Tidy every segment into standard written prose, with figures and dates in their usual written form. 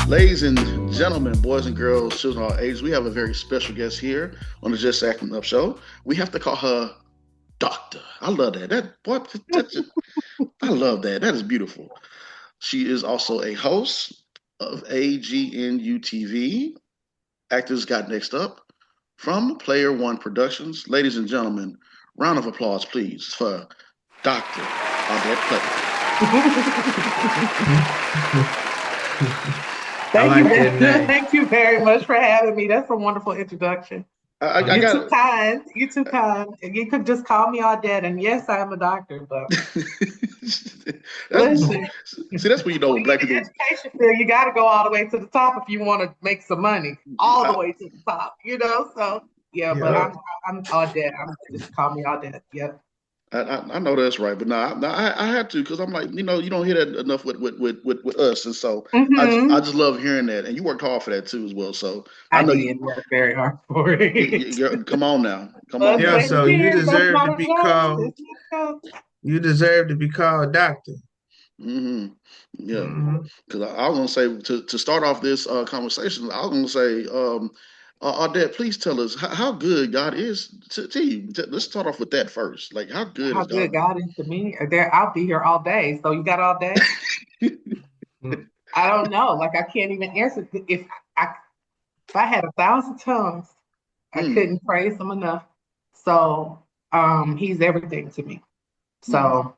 Ladies and gentlemen, boys and girls, children of all ages, we have a very special guest here on the Just Acting Up show. We have to call her Doctor. I love that. That boy, I love that. That is beautiful. She is also a host of AGNU TV. Actors got next up from Player One Productions. Ladies and gentlemen, round of applause, please, for Doctor Audette I Thank you, like that name. thank you very much for having me. That's a wonderful introduction. Player. I You're too got. kind. You're too kind. You could just call me Audette, and yes, I'm a doctor. But that's listen, see. That's when you know when you black get the people. education field, you got to go all the way to the top if you want to make some money. All the I, way to the top, you know. So yeah, but Yeah. I'm Audette. I'm just call me Audette. Yep. I know that's right, but I had to because I'm like, you don't hear that enough with us, and so I Mm-hmm. just love hearing that, and you worked hard for that too as well. So I I know you, did work very hard for it. come on now, come on But Yeah, now. same so you here. That's deserve not to a be joke. called It's not a joke. you deserve to be called doctor. hmm Yeah, Hmm. because I was gonna say to start off this conversation, I was gonna say, Ardette, please tell us how good God is to you. Let's start off with that first. Like, how good How is good God? God is to me. There, I'll be here all day. So you got all day? I don't know. Like I can't even answer. I if I had 1,000 tongues, I Mm, couldn't praise him enough. So he's everything to me. mm. So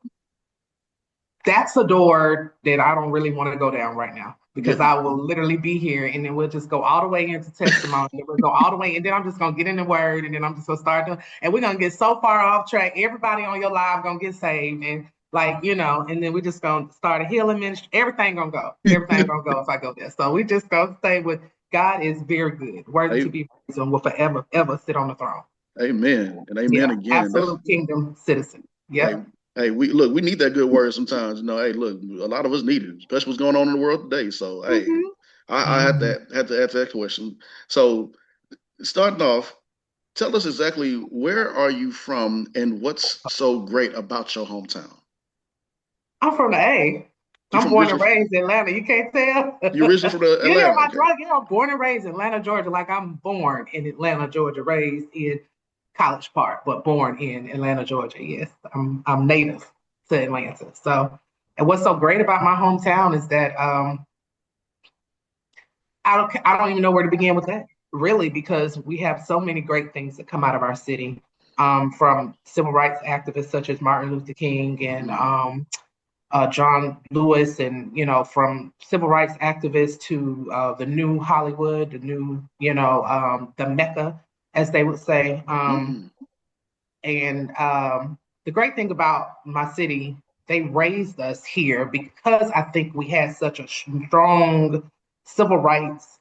that's a door that I don't really want to go down right now Yeah. because I will literally be here and then we'll just go all the way into testimony. And we'll go all the way, and then I'm just gonna get in the word, and then I'm just gonna start doing, and we're gonna get so far off track. Everybody on your live gonna get saved, and like and then we're just gonna start a healing ministry. Everything gonna go. Everything gonna go if I go there. So we just gonna stay with God is very good, worthy to A- be praised, and will forever ever sit on the throne. Amen and amen Yeah, again. That's absolute kingdom citizen. hey, Yep. hey, we need that good word sometimes. Hey, look, a lot of us need it, especially what's going on in the world today. So, hey, Mhm. I Hmm. had to answer that question. So, starting off, tell us exactly where are you from and what's so great about your hometown. I'm from the A. You I'm from born and originally raised in Atlanta. You can't tell. you originally from You hear Atlanta? my Okay, brother? I'm born and raised in Atlanta, Georgia. Like I'm born in Atlanta, Georgia, raised in College Park, but born in Atlanta, Georgia. Yes, I'm native to Atlanta. So, and what's so great about my hometown is that I don't even know where to begin with that, really, because we have so many great things that come out of our city, from civil rights activists such as Martin Luther King and mm, John Lewis, and from civil rights activists to the new Hollywood, the new, the Mecca, as they would say. mm, And the great thing about my city, they raised us here because I think we had such a strong civil rights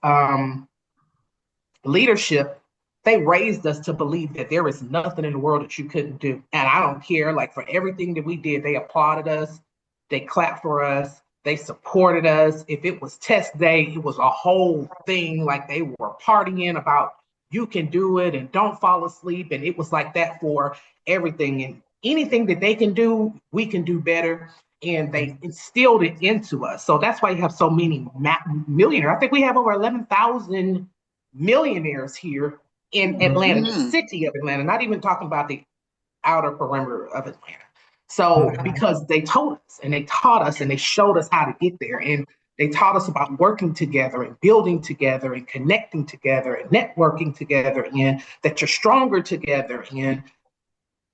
leadership. They raised us to believe that there is nothing in the world that you couldn't do. And I don't care, like for everything that we did, they applauded us, they clapped for us, they supported us. If it was test day, it was a whole thing. Like they were partying about you can do it and don't fall asleep. And it was like that for everything. And anything that they can do, we can do better. And they instilled it into us. So that's why you have so many millionaires. I think we have over 11,000 millionaires here in Atlanta, the mm. city of Atlanta, not even talking about the outer perimeter of Atlanta. So, because they told us and they taught us and they showed us how to get there. And they taught us about working together and building together and connecting together and networking together, and that you're stronger together. And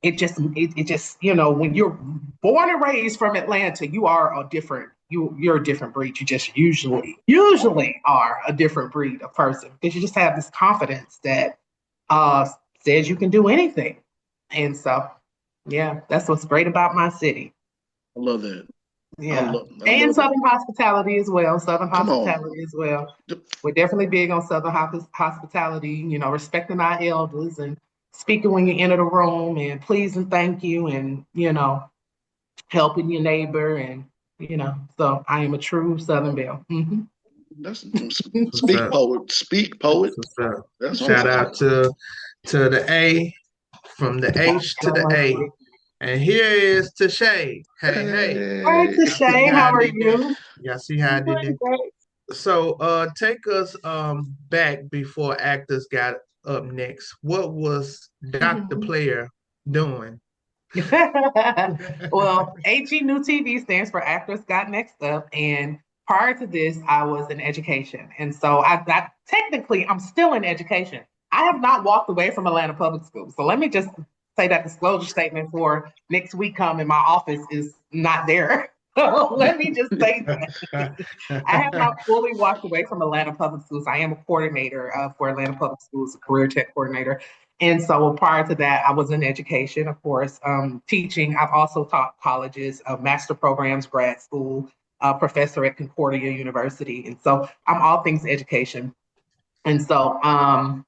it just when you're born and raised from Atlanta, you are a different you're a different breed. You just usually are a different breed of person because you just have this confidence that uh says you can do anything. And so yeah, that's what's great about my city. I love that. Yeah. I And love that. Southern hospitality as well. Southern Come on. hospitality as well. We're definitely big on Southern hospitality, respecting our elders and speaking when you enter the room and please and thank you, and, helping your neighbor. And, so I am a true Southern Belle. That's That's what's speak up. poet. Speak poet. That's what's up. That's what I'm Shout talking out to the A, from the H to So the much A. great. And here is to Shay. about. Hey, hey. Hi, Hey. Y'all see Tashay. how How I are did that? you? Y'all see how I I'm did doing that? great. So take us back before actors got up next. What was Dr. Mhm. Player doing? Well, AG New TV stands for Actors Got Next Up. And prior to this, I was in education. And so I technically, I'm still in education. I have not walked away from Atlanta Public Schools. So let me just say that disclosure statement for next week come and my office is not there. So let me just say that. I have not fully walked away from Atlanta Public Schools. I am a coordinator for Atlanta Public Schools, a career tech coordinator. And so prior to that, I was in education, of course, teaching. I've also taught colleges, master programs, grad school, professor at Concordia University. And so I'm all things education. And so I've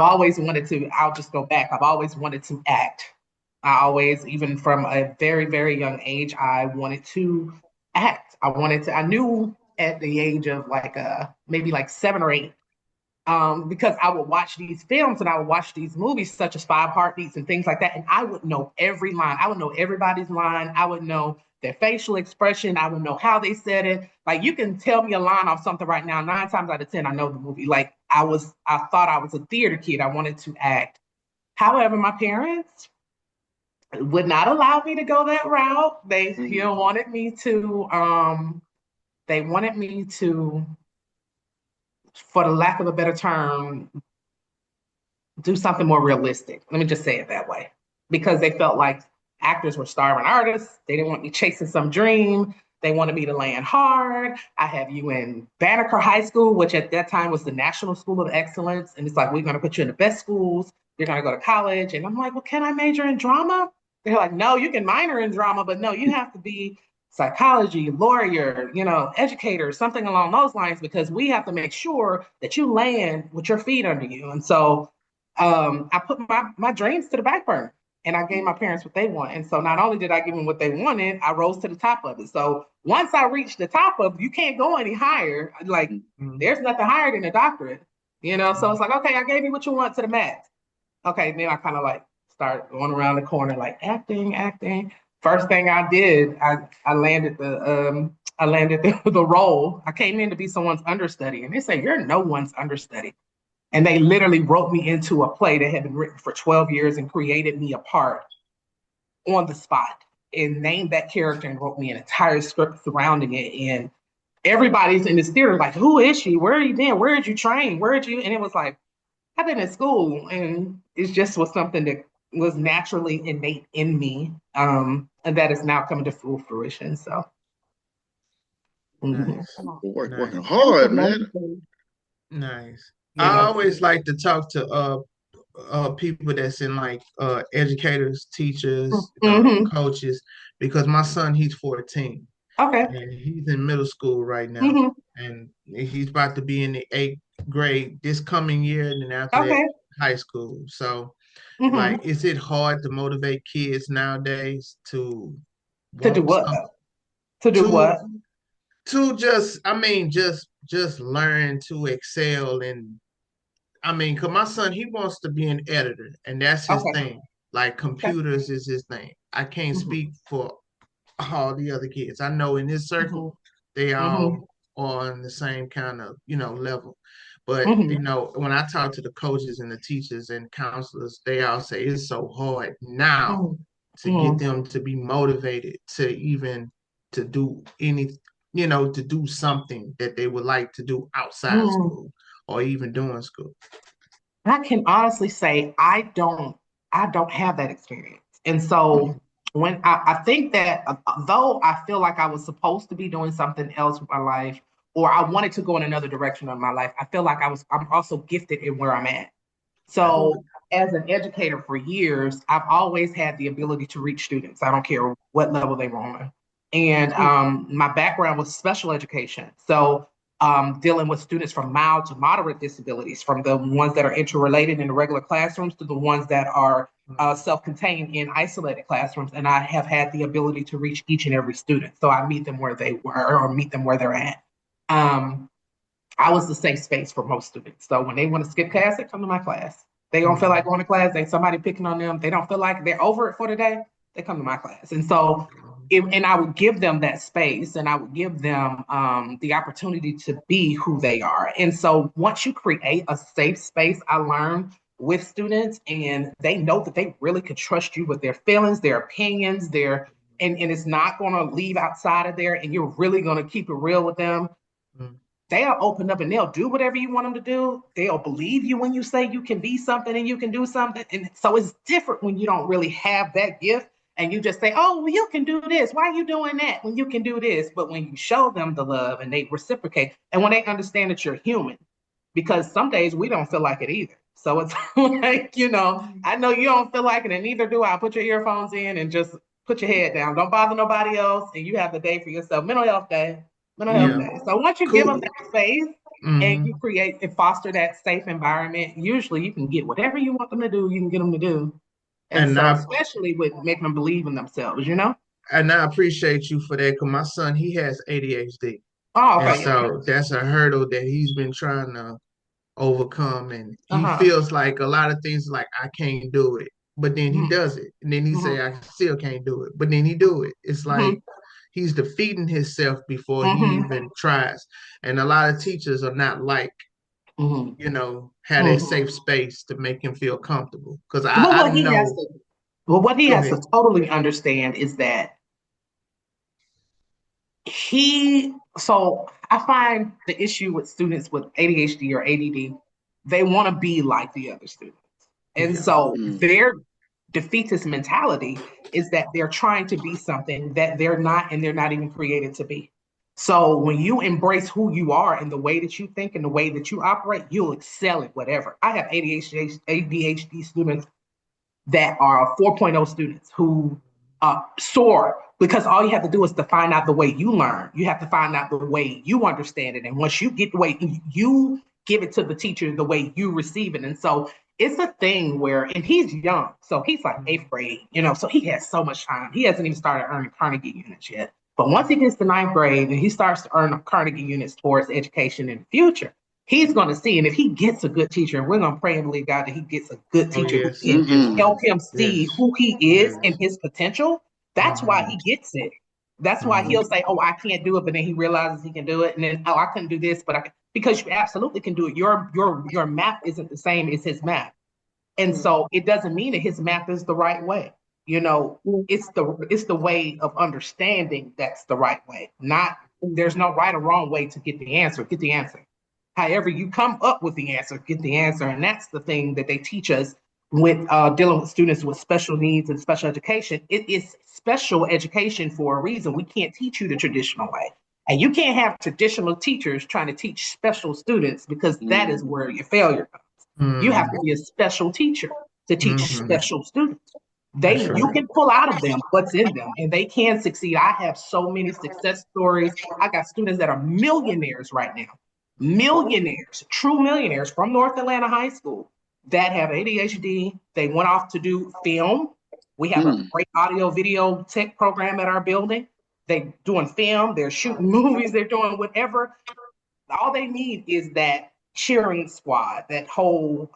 always wanted to, I'll just go back, I've always wanted to act. I always, even from a very, very young age, I wanted to act. I knew at the age of like maybe like 7 or 8, because I would watch these films and I would watch these movies such as Five Heartbeats and things like that, and I would know every line. I would know everybody's line. I would know their facial expression. I would know how they said it. Like you can tell me a line off something right now. 9 times out of 10, I know the movie. Like I thought I was a theater kid. I wanted to act. However, my parents would not allow me to go that route. They wanted me to. They wanted me to, for the lack of a better term, do something more realistic. Let me just say it that way. Because they felt like actors were starving artists. They didn't want me chasing some dream. They wanted me to land hard. I have you in Banneker High School, which at that time was the National School of Excellence. And it's like, we're going to put you in the best schools. You're going to go to college. And I'm like, well, can I major in drama? They're like, no, you can minor in drama, but no, you have to be psychology, lawyer, educator, something along those lines, because we have to make sure that you land with your feet under you. And so I put my dreams to the back burner and I gave my parents what they want. And so not only did I give them what they wanted, I rose to the top of it. So once I reached the top of, you can't go any higher. Like there's nothing higher than a doctorate, So it's like, okay, I gave you what you want to the max. Okay, then I kind of like start going around the corner, like acting, acting. First thing I did, I landed the role. I came in to be someone's understudy, and they say you're no one's understudy. And they literally wrote me into a play that had been written for 12 years and created me a part on the spot and named that character and wrote me an entire script surrounding it. And everybody's in this theater like, who is she? Where have you been? Where did you train? Where did you? And it was like, I've been in school. And it just was something that was naturally innate in me. And that is now coming to full fruition. So. Nice. Working Nice. hard, man. Nice. You I know. always like to talk to people that's in like educators, teachers, Mm-hmm. coaches, because my son, he's 14 Okay. and he's in middle school right now. Mm-hmm. And he's about to be in the 8th grade this coming year, and then after that, Okay. high school. So Mm-hmm. like, is it hard to motivate kids nowadays to To do want what? some To do to what? just, I mean, just learn to excel? And I mean, cause my son, he wants to be an editor, and that's his Okay. thing. Like Okay. computers is his thing. I can't Mm-hmm. speak for all the other kids. I know in this circle, they Mm-hmm. all on the same kind of, level. But, Mm-hmm. when I talk to the coaches and the teachers and counselors, they all say it's so hard now to get Mm-hmm. them to be motivated to even to do any, to do something that they would like to do outside of Mm-hmm. school or even doing school. I can honestly say I don't have that experience. And so when I think that though I feel like I was supposed to be doing something else with my life, or I wanted to go in another direction of my life, I feel like I'm also gifted in where I'm at. So as an educator for years, I've always had the ability to reach students. I don't care what level they were on. And my background was special education. So dealing with students from mild to moderate disabilities, from the ones that are interrelated in the regular classrooms to the ones that are self-contained in isolated classrooms. And I have had the ability to reach each and every student. So I meet them where they were or meet them where they're at. Um, I was the safe space for most students. So when they want to skip class, they come to my class. They don't feel like going to class. They somebody picking on them. They don't feel like they're over it for the day. They come to my class. And so and I would give them that space, and I would give them the opportunity to be who they are. And so once you create a safe space, I learned with students, and they know that they really could trust you with their feelings, their opinions, and it's not going to leave outside of there, and you're really going to keep it real with them. Mm. They'll open up and they'll do whatever you want them to do. They'll believe you when you say you can be something and you can do something. And so it's different when you don't really have that gift and you just say, oh, well, you can do this. Why are you doing that when you can do this? But when you show them the love and they reciprocate, and when they understand that you're human, because some days we don't feel like it either. So it's like, I know you don't feel like it, and neither do I. Put your earphones in and just put your head down. Don't bother nobody else, and you have the day for yourself. Mental health day. Mental health Yeah. day. So once you give them Cool. that space and you create and foster that safe environment, usually you can get whatever you want them to do, you can get them to do. And And so, I especially with making them believe in themselves. and I appreciate you for that because my son, he has ADHD. Oh, And okay. so that's a hurdle that he's been trying to overcome. And he Uh-huh. feels like a lot of things like I can't do it. But then he Mm-hmm. does it. And then he say Mm-hmm. I still can't do it. But then he do it. It's Mm-hmm. like he's defeating himself before he Mm-hmm. even tries. And a lot of teachers are not like, Mm-hmm. have that Mm-hmm. safe space to make him feel comfortable. Because Well, I know. what he Go has ahead. to totally understand is that so I find the issue with students with ADHD or ADD, they want to be like the other students. And Yeah. so Mm. their defeatist mentality is that they're trying to be something that they're not, and they're not even created to be. So when you embrace who you are and the way that you think and the way that you operate, you'll excel at whatever. I have ADHD students that are 4.0 students who soar because all you have to do is to find out the way you learn. You have to find out the way you understand it. And once you get the way you give it to the teacher, the way you receive it. And so it's a thing where, and he's young, so he's like eighth grade, so he has so much time. He hasn't even started earning Carnegie units yet. But once he gets to ninth grade and he starts to earn Carnegie units towards education in the future, he's going to see. And if he gets a good teacher, and we're going to pray and believe God that he gets a good Oh teacher who yes. can Yes, Mm-hmm. help ma'am. him Yes. see who he is Yes. and his potential, that's why Mhm. he gets it. That's why Mhm. he'll say, oh, I can't do it, but then he realizes he can do it. And then, oh, I couldn't do this, but I can, because you absolutely can do it. Your math isn't the same as his math. And so it doesn't mean that his math is the right way. It's the way of understanding that's the right way. Not there's no right or wrong way to get the answer. Get the answer. However, you come up with the answer, get the answer. And that's the thing that they teach us with dealing with students with special needs and special education. It is special education for a reason. We can't teach you the traditional way. And you can't have traditional teachers trying to teach special students because that is Mm. where your failure comes. You have to Mhm. be a special teacher to teach Mhm. special students. That's You right. can pull out of them what's in them and they can succeed. I have so many success stories. I got students that are millionaires right now, millionaires, true millionaires from North Atlanta High School that have ADHD. They went off to do film. We have a Mm. great audio video tech program at our building. They're doing film, they're shooting movies, they're doing whatever. All they need is that cheering squad, that whole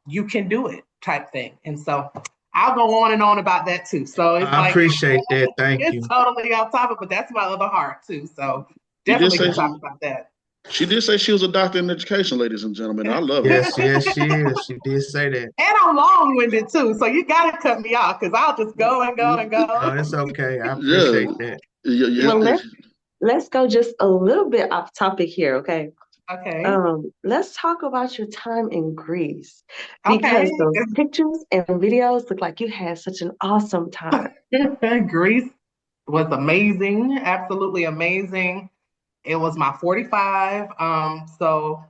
you can do it type thing. And so I'll go on and on about that too. So it's I like appreciate that. Thank it's you. totally off topic, but that's my other heart too. So She did definitely say can talk about that. she did say she was a doctor in education, ladies and gentlemen. I love it. Yes, yes, she is. She did say that. And I'm long-winded too, so you gotta cut me off because I'll just go and go and go. No, it's okay. I Yeah, appreciate that. yeah, yeah. Well, let's go just a little bit off topic here, okay? Okay. Let's talk about your time in Greece Okay. because those pictures and videos look like you had such an awesome time. Greece was amazing, absolutely amazing. It was my 45. So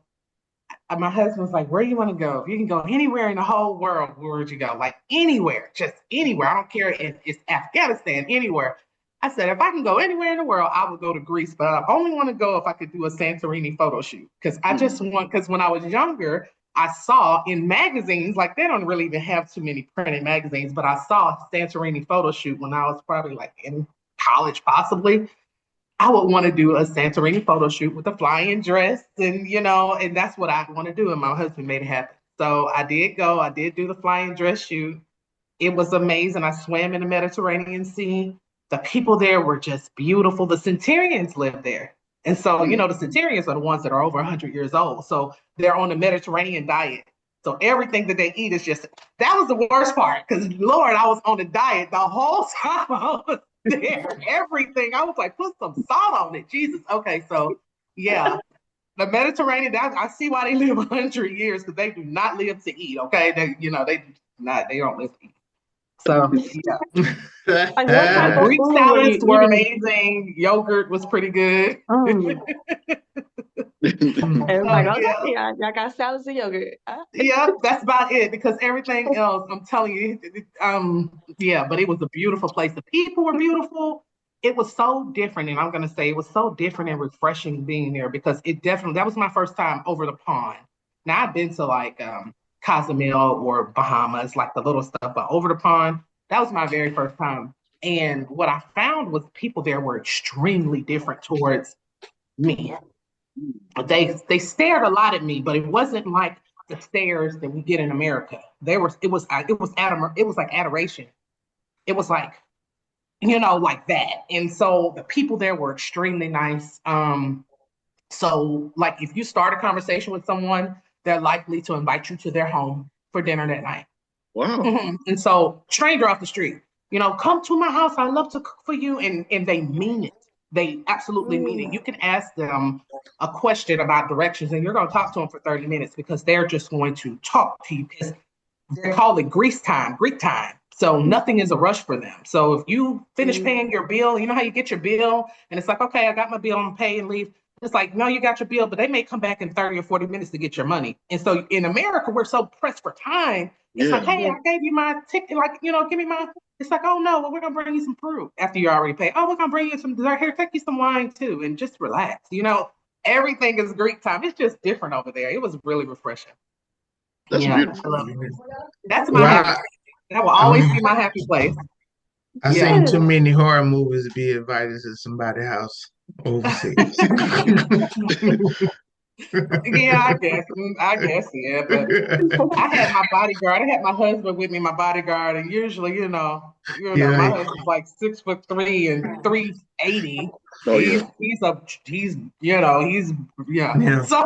my husband's like, where do you want to go? If you can go anywhere in the whole world, where would you go? Like anywhere, just anywhere. I don't care if it's Afghanistan, anywhere. I said, if I can go anywhere in the world, I would go to Greece, but I only want to go if I could do a Santorini photo shoot. Because I just want, because when I was younger, I saw in magazines, like they don't really even have too many printed magazines, but I saw a Santorini photo shoot when I was probably like in college, possibly. I would want to do a Santorini photo shoot with a flying dress, and that's what I want to do. And my husband made it happen. So I did go. I did do the flying dress shoot. It was amazing. I swam in the Mediterranean Sea. The people there were just beautiful. The centurions lived there. And so, you Mm. know, the centurions are the ones that are over 100 years old. So they're on the Mediterranean diet. So everything that they eat is just, that was the worst part. Because, Lord, I was on a diet the whole time I was there. Everything. I was like, put some salt on it. Jesus. Okay. So, yeah. The Mediterranean, I see why they live 100 years because they do not live to eat. Okay. They don't live to eat. So, yeah. Like what type of Greek food were you salads were eating? amazing. Yogurt was pretty good. Mm. Mm. And it's So like, okay, yeah, y'all got salads and yogurt. yeah, that's about it. Because everything else, I'm telling you, yeah. But it was a beautiful place. The people were beautiful. It was so different, and I'm gonna say it was so different and refreshing being there because it definitely that was my first time over the pond. Now I've been to like Cozumel or Bahamas, like the little stuff, but over the pond, that was my very first time. And what I found was people there were extremely different towards me. They stared a lot at me, but it wasn't like the stares that we get in America. It was like adoration. It was like, you know, like that. And so the people there were extremely nice. So like if you start a conversation with someone, they're likely to invite you to their home for dinner that night. Wow. And so, stranger off the street, you know, come to my house. I love to cook for you, and they mean it. They absolutely mean it. Mm. You can ask them a question about directions, and you're going to talk to them for 30 minutes because they're just going to talk to you because they call it Greece time, Greek time. So nothing is a rush for them. So if you finish Mm. paying your bill, you know how you get your bill, and it's like, okay, I got my bill, I'm pay and leave. It's like, no, you got your bill, but they may come back in 30 or 40 minutes to get your money. And so in America, we're so pressed for time. It's like, Yeah. hey, Yeah. I gave you my ticket, like, you know, give me my. It's like, oh no, well, we're gonna bring you some fruit after you already paid. Oh, we're gonna bring you some dessert. Here, take you some wine too, and just relax. You know, everything is Greek time. It's just different over there. It was really refreshing. That's Yeah, I beautiful. love it. That's my happy Well, place. That will I always mean, be my happy place. I Yeah. seen too Yeah. many horror movies to be invited to somebody's house overseas. Yeah, I guess, yeah. But I had my bodyguard. I had my husband with me, my bodyguard, and usually, my Yeah, husband's like 6'3" and 380. Oh yeah. He's yeah. yeah, So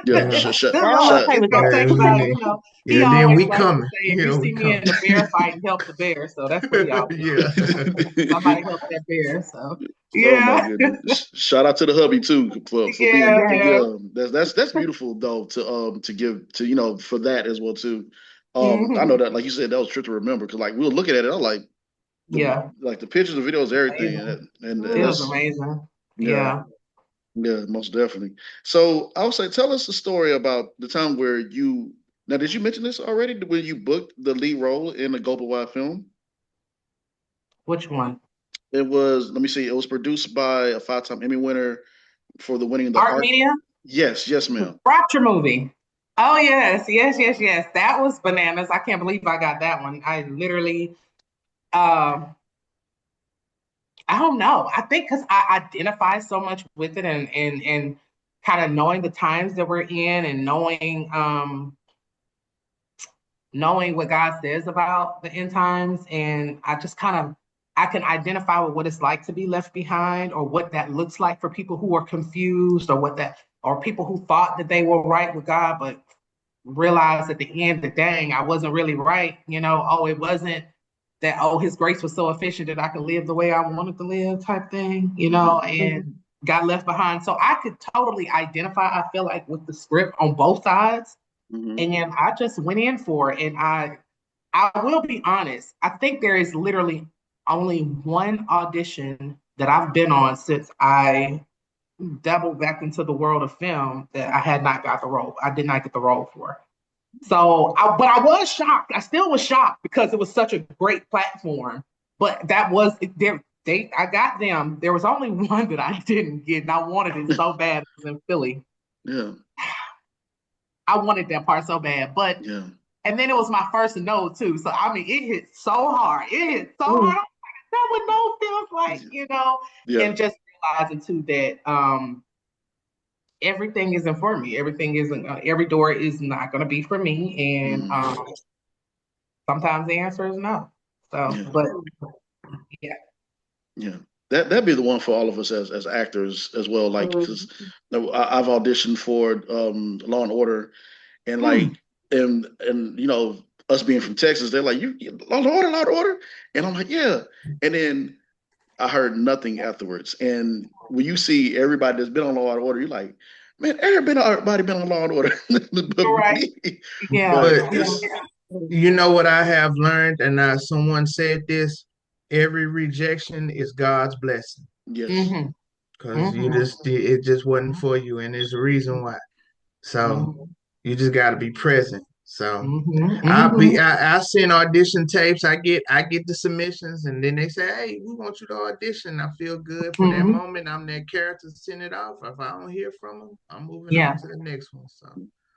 Yeah. yeah, Shut. this I'm one, Shut. okay it's with gonna that. yeah. take about, he Yeah, then always we likes to coming. say, if you Yeah, we see me coming. in a bear fight, help the bear. So that's what he always Yeah. says. Somebody help that bear. So Oh my yeah, goodness! Shout out to the hubby too for being. yeah, Yeah. yeah. Yeah, that's beautiful though to give to for that as well too. I know Hmm. that like you said that was a trip to remember because like we were looking at it, I'm like Yeah, the pictures, the videos, everything, amazing. and It was that's amazing. yeah. Yeah. Yeah, most definitely. So I would say, tell us a story about the time where you. Now, did you mention this already? When you booked the lead role in a global wide film? Which one? It was. Let me see. It was produced by a five-time Emmy winner for the winning the Art art. Media? Yes, yes, ma'am. Rapture movie. Oh yes, yes, yes, yes. That was bananas. I can't believe I got that one. I literally, um, I don't know. I think because I identify so much with it and kind of knowing the times that we're in and knowing what God says about the end times, and I just kind of I can identify with what it's like to be left behind, or what that looks like for people who are confused, or people who thought that they were right with God, but realized at the end that dang, I wasn't really right. Oh, it wasn't that. Oh, His grace was so efficient that I could live the way I wanted to live, type thing. Mhm. And got left behind. So I could totally identify. I feel like with the script on both sides Hmm. and I just went in for it. And I will be honest. I think there is literally only one audition that I've been on since I dabbled back into the world of film that I had not got the role. I did not get the role for. But I was shocked. I still was shocked because it was such a great platform. But that was there. I got them. There was only one that I didn't get, and I wanted it so bad. It was in Philly. Yeah, I wanted that part so bad, but yeah, and then it was my first no too. So I mean, it hit so hard. It hit so Mm. hard. That what no feels like, yeah. and just realizing too that everything isn't for me. Everything isn't. Every door is not going to be for me, and Mm, sometimes the answer is no. So, yeah, but Mm. yeah, Yeah, that'd be the one for all of us as actors as well. Like, because Mhm. I've auditioned for Law and Order, and Hmm. like, and us being from Texas, they're like, Law and Order, Law and Order, and I'm like, yeah. And then I heard nothing afterwards. And when you see everybody that's been on Law and Order, you're like, man, everybody been on Law and Order, All but right. me. Yeah. But But Yeah. it's you know what I have learned, and someone said this: every rejection is God's blessing, yes. Mm-hmm. because Mm-hmm. it just wasn't for you, and there's a reason why. So Mm-hmm. you just got to be present. So Mm-hmm. Mm-hmm. I send audition tapes. I get the submissions, and then they say, "Hey, we want you to audition." I feel good for that Mm-hmm. moment. I'm that character. Send it off. If I don't hear from them, I'm moving on Yeah. to the next one. So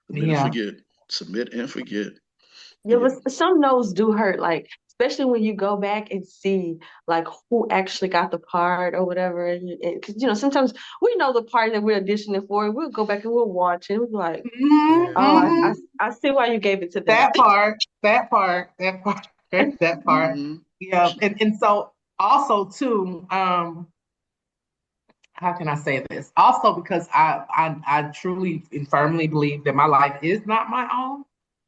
Submit and Yeah. forget. Submit and forget. Yeah, Yeah. but some no's do hurt, like especially when you go back and see like who actually got the part or whatever. Because sometimes we know the part that we're auditioning for, and we'll go back and we'll watch it. We'll be like, Mm-hmm. yeah, oh, Mm-hmm. I see why you gave it to them. That part. That part. That part. That part. Hmm. Yeah. And so also too, how can I say this? Also because I truly and firmly believe that my life is not my own,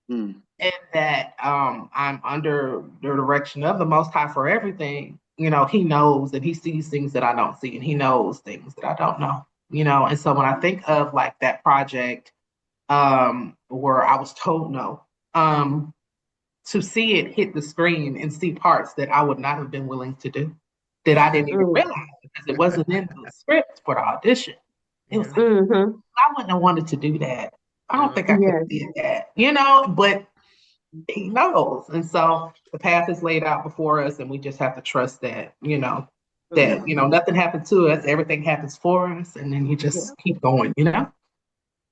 Mm. and that I'm under the direction of the Most High for everything. He knows and he sees things that I don't see, and he knows things that I don't know. And so when I think of like that project, where I was told no, to see it hit the screen and see parts that I would not have been willing to do, that I didn't even Mm, realize because it wasn't in the script for the audition. It was yeah, like, hmm. I wouldn't have wanted to do that. I don't yeah. think I could have Yes. did that, but he knows. And so the path is laid out before us, and we just have to trust that, Yeah. nothing happens to us, everything happens for us, and then you Yeah. just keep going. Yeah.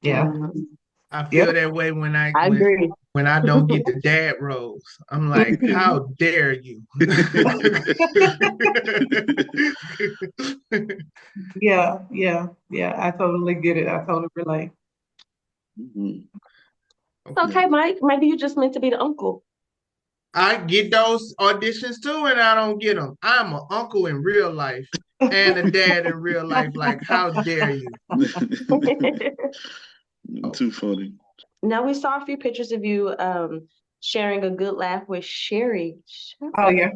Mhm. I Yep. feel that way when I agree. I don't get the dad roles. I'm like, Mhm. how dare you? Yeah, yeah, yeah. I totally get it. I totally relate. Mhm. It's Yeah. okay, Mike. Maybe you just meant to be the uncle. I get those auditions too, and I don't get them. I'm an uncle in real life and a dad in real life. Like, how dare you? Oh, Too funny. Now we saw a few pictures of you sharing a good laugh with Sherry Oh Shepherd. yeah.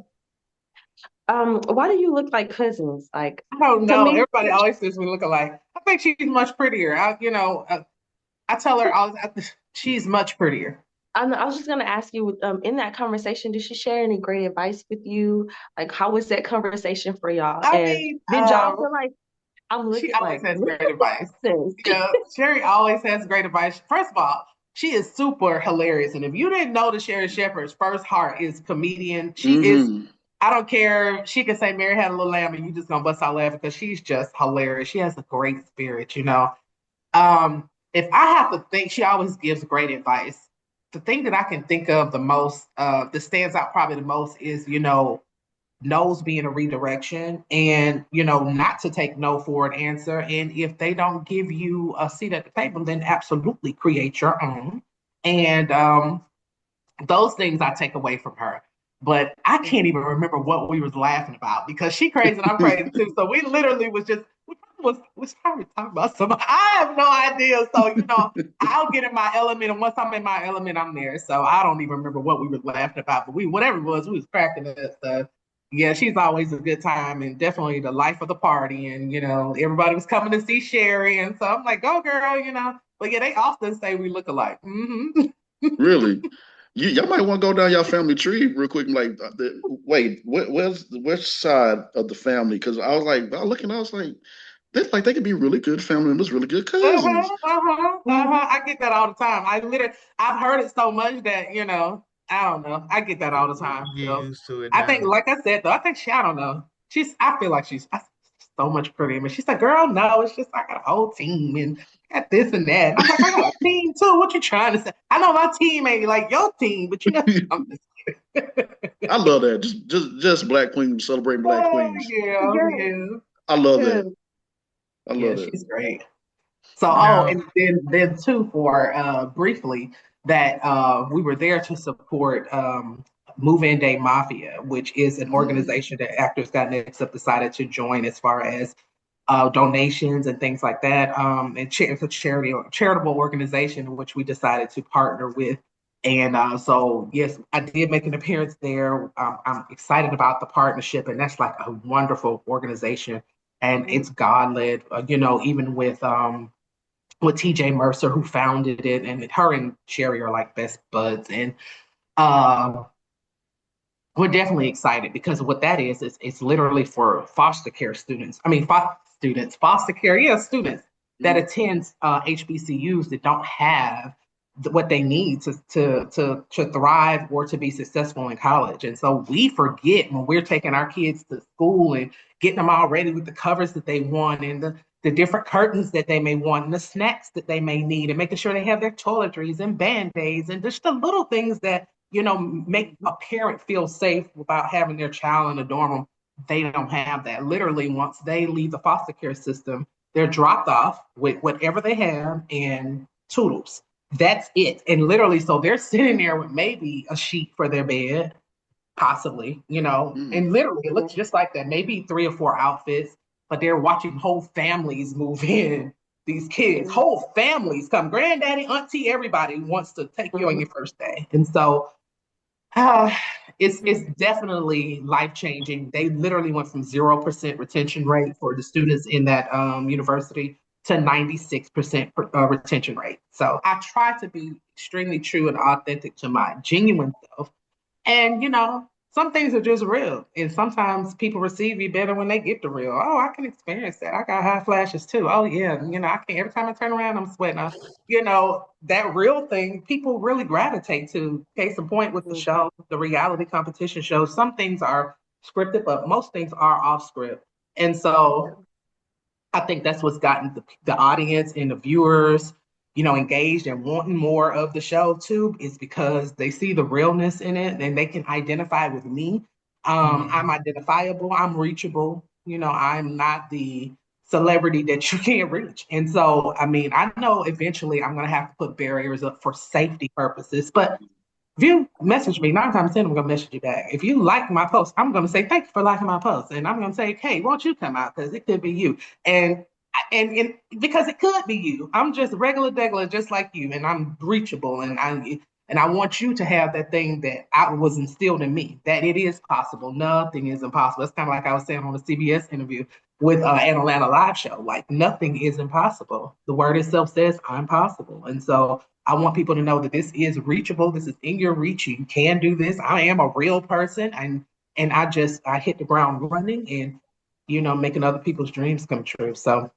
Why do you look like cousins? Like I don't to know. me, Everybody always says we look alike. I think she's much prettier. I tell her she's much prettier. I was just gonna ask you, in that conversation, did she share any great advice with you? Like, how was that conversation for y'all? I And mean, did y'all feel like I'm she looking always like, has look great at advice. this? Yeah, Sherry always has great advice. First of all, she is super hilarious. And if you didn't know that Sherry Shepherd's first heart is comedian, she is, Hmm. I don't care. She can say Mary had a little lamb and you just gonna bust out laughing because she's just hilarious. She has a great spirit. If I have to think, she always gives great advice. The thing that I can think of the most, that stands out probably the most is, no's being a redirection and not to take no for an answer, and if they don't give you a seat at the table then absolutely create your own, and those things I take away from her. But I can't even remember what we was laughing about because she crazy and I'm crazy too, so we literally was probably talking about something. I have no idea, so I'll get in my element, and once I'm in my element I'm there, so I don't even remember what we were laughing about, but we whatever it was we was cracking up. So yeah, she's always a good time and definitely the life of the party. And everybody was coming to see Sherry, and so I'm like, go girl. But yeah, they often say we look alike. Really? Y'all might want to go down your family tree real quick and like, wait, where's which side of the family? Because I was like, I looking, I was like, they could be really good family members, really good cousins. I get that all the time. I've heard it so much that I don't know. I get that all the time. get So used to it I think, now. like I said, though, I think I don't know. I feel like she's so much prettier. But she's like, girl, no, it's just I got a whole team and I got this and that. And I'm like, I got a team too. What you trying to say? I know my team ain't like your team, but I'm just kidding. I love that. Just black queens celebrating black Oh, queens. yeah, Yes, yeah. I love yes. that. I Yeah, love that. she's great. So, Now, and then too for briefly that we were there to support Move-In Day Mafia, which is an organization that Actors Got Next Up decided to join as far as donations and things like that. And it's a charitable organization which we decided to partner with. And so, yes, I did make an appearance there. I'm excited about the partnership, and that's like a wonderful organization, and it's God led. Even with TJ Mercer, who founded it, and her and Sherry are like best buds, and um, we're definitely excited because what that is it's literally for foster care students. I mean, foster care, yeah, students that attend HBCUs that don't have what they need to thrive or to be successful in college. And so we forget when we're taking our kids to school and getting them all ready with the covers that they want and the different curtains that they may want and the snacks that they may need and making sure they have their toiletries and band-aids and just the little things that make a parent feel safe about having their child in a dorm room. They don't have that. Literally, once they leave the foster care system, they're dropped off with whatever they have and toodles. That's it. And literally, so they're sitting there with maybe a sheet for their bed, possibly, and literally it looks just like that, maybe 3 or 4 outfits, but they're watching whole families move in. These kids, whole families come, granddaddy, auntie, everybody wants to take you on your first day. And so it's definitely life changing. They literally went from 0% retention rate for the students in that university to 96% retention rate. So I try to be extremely true and authentic to my genuine self. And some things are just real. And sometimes people receive you better when they get the real. Oh, I can experience that. I got high flashes too. Oh yeah. I can every time I turn around, I'm sweating. That real thing, people really gravitate to. Case in point with the show, the reality competition shows, some things are scripted, but most things are off script. And so I think that's what's gotten the audience and the viewers, engaged and wanting more of the show too, is because they see the realness in it and they can identify with me. I'm identifiable, I'm reachable, I'm not the celebrity that you can't reach. And so, I mean, I know eventually I'm going to have to put barriers up for safety purposes, but if you message me, 9 times 10, I'm gonna message you back. If you like my post, I'm gonna say thank you for liking my post, and I'm gonna say, hey, won't you come out because it could be you, and because it could be you. I'm just regular, just like you, and I'm reachable, and I want you to have that thing that I was instilled in me, that it is possible. Nothing is impossible. It's kind of like I was saying on the CBS interview with an Atlanta live show. Like nothing is impossible. The word itself says I'm possible, and so I want people to know that this is reachable. This is in your reach. You can do this. I am a real person, and I hit the ground running, and making other people's dreams come true. So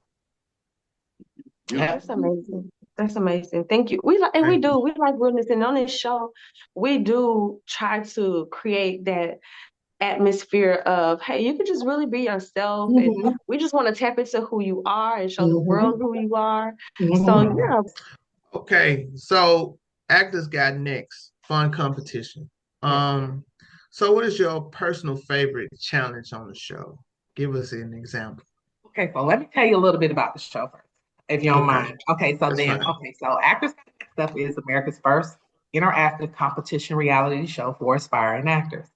Yeah. That's amazing. That's amazing. Thank you. We like realness, and on this show, we do try to create that atmosphere of, hey, you can just really be yourself, and Mhm, we just want to tap into who you are and show the mhm, world who you are. So mhm. yeah, Okay, so Actors Got Next, fun competition. Um, so what is your personal favorite challenge on the show? Give us an example. Okay, so let me tell you a little bit about the show first, if you don't Okay, mind. that's fine. So Actors Stuff is America's first interactive competition reality show for aspiring actors.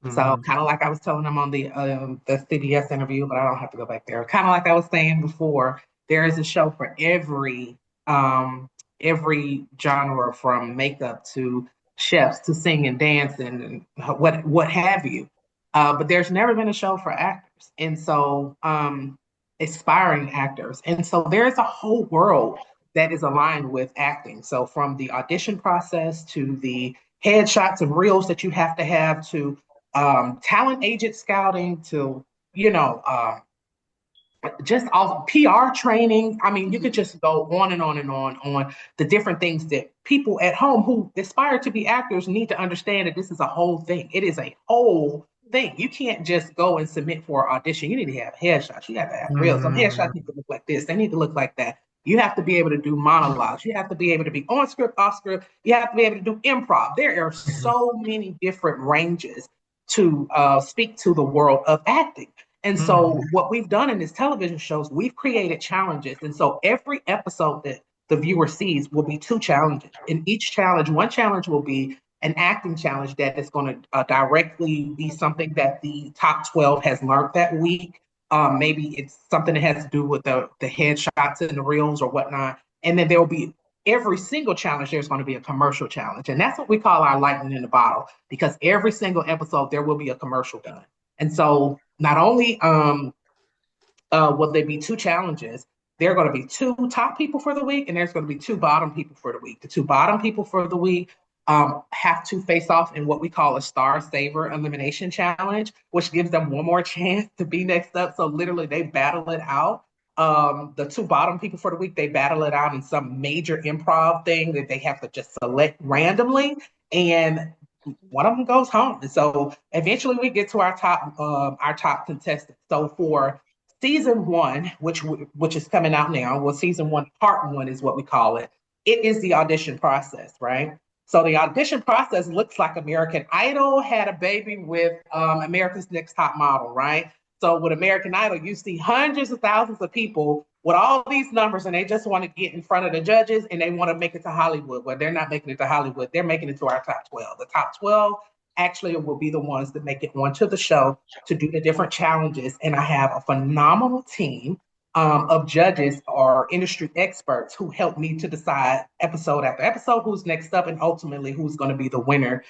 So Hmm. kind of like I was telling them on the CBS interview, but I don't have to go back there. Kind of like I was saying before, there is a show for um every genre, from makeup to chefs to singing, and dancing, and what have you. But there's never been a show for actors, and so aspiring actors. And so there's a whole world that is aligned with acting. So from the audition process to the headshots and reels that you have to talent agent scouting to, you know, uh, just all PR training. I mean, you could just go on and on and on the different things that people at home who aspire to be actors need to understand, that this is a whole thing. It is a whole thing. You can't just go and submit for an audition. You need to have headshots. You have to have reels. Some Hmm. headshots need to look like this. They need to look like that. You have to be able to do monologues. You have to be able to be on script, off script. You have to be able to do improv. There are so many different ranges to speak to the world of acting. And so, Hmm. what we've done in these television shows, we've created challenges. And so, every episode that the viewer sees will be 2 challenges. In each challenge, one challenge will be an acting challenge that is going to directly be something that the top 12 has learned that week. Maybe it's something that has to do with the headshots and the reels or whatnot. And then there will be every single challenge, there's going to be a commercial challenge. And that's what we call our lightning in the bottle, because every single episode, there will be a commercial done. And so not only will there be two challenges, there are going to be two top people for the week, and there's going to be two bottom people for the week. The two bottom people for the week have to face off in what we call a Star Saver elimination challenge, which gives them one more chance to be next up. So literally, they battle it out. The two bottom people for the week, they battle it out in some major improv thing that they have to just select randomly, and one of them goes home. And so eventually, we get to our top contestants. So for season one, which is coming out now, well, season one, part one is what we call it. It is the audition process, right? So the audition process looks like American Idol had a baby with America's Next Top Model, right? So with American Idol, you see hundreds of thousands of people with all these numbers, and they just want to get in front of the judges, and they want to make it to Hollywood. Well, they're not making it to Hollywood. They're making it to our top 12. The top 12 actually will be the ones that make it onto the show to do the different challenges. And I have a phenomenal team of judges or industry experts who help me to decide episode after episode who's next up and ultimately who's going to be the winner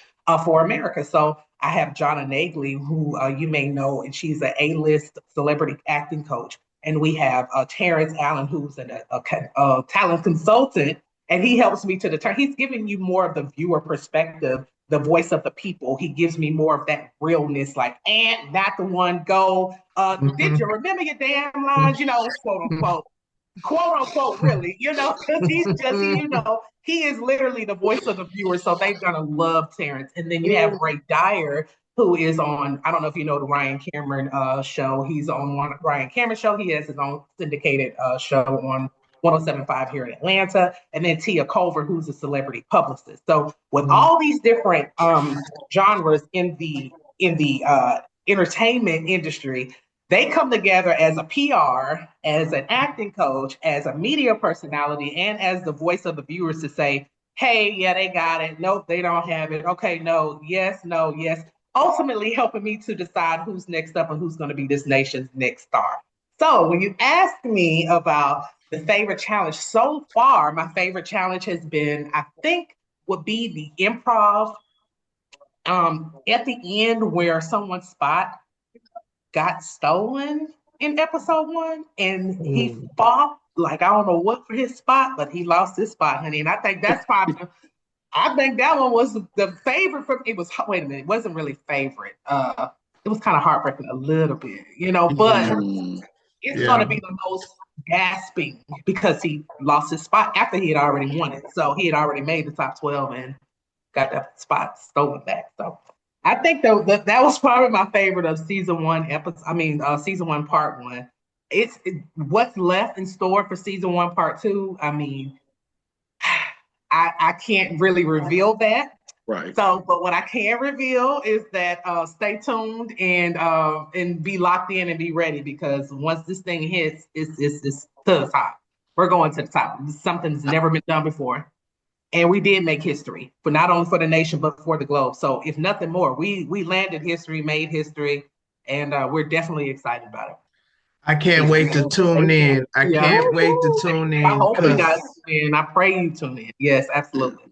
for America. So I have Jonna Nagley, who you may know, and she's an A-list celebrity acting coach. And we have Terrence Allen, who's a talent consultant, and he helps me to determine. He's giving you more of the viewer perspective, the voice of the people. He gives me more of that realness, like, and not the one go, did you remember your damn lines? You know, quote unquote, really, you know, because he's just, you know, he is literally the voice of the viewer. So they're going to love Terrence. And then you have Ray Dyer, who is on, I don't know if you know the Ryan Cameron show. He's on one Ryan Cameron show. He has his own syndicated show on 107.5 here in Atlanta. And then Tia Culver, who's a celebrity publicist. So with all these different genres in the entertainment industry, they come together as a PR, as an acting coach, as a media personality, and as the voice of the viewers to say, hey, yeah, they got it. Nope, they don't have it. Okay, no, yes, ultimately helping me to decide who's next up and who's going to be this nation's next star. So when you ask me about the favorite challenge so far, my favorite challenge has been, I think, would be the improv at the end where someone's spot got stolen in episode one, and he fought like I don't know what for his spot, but he lost his spot, honey. And I think that's probably, I think that one was the favorite for me. It was, wait a minute, it wasn't really favorite. It was kind of heartbreaking a little bit, you know, but it's going to be the most gasping because he lost his spot after he had already won it. So he had already made the top 12 and got that spot stolen back. So I think that was probably my favorite of season one season one, part one. It's what's left in store for season one, part two. I mean, I can't really reveal that. Right. So, but what I can reveal is that stay tuned and be locked in and be ready, because once this thing hits, it's to the top. We're going to the top. Something's never been done before. And we did make history, but not only for the nation, but for the globe. So if nothing more, we landed history, made history, and we're definitely excited about it. I can't wait to tune in. I can't wait to tune in. I hope you guys tune in. I pray you tune in. Yes, absolutely.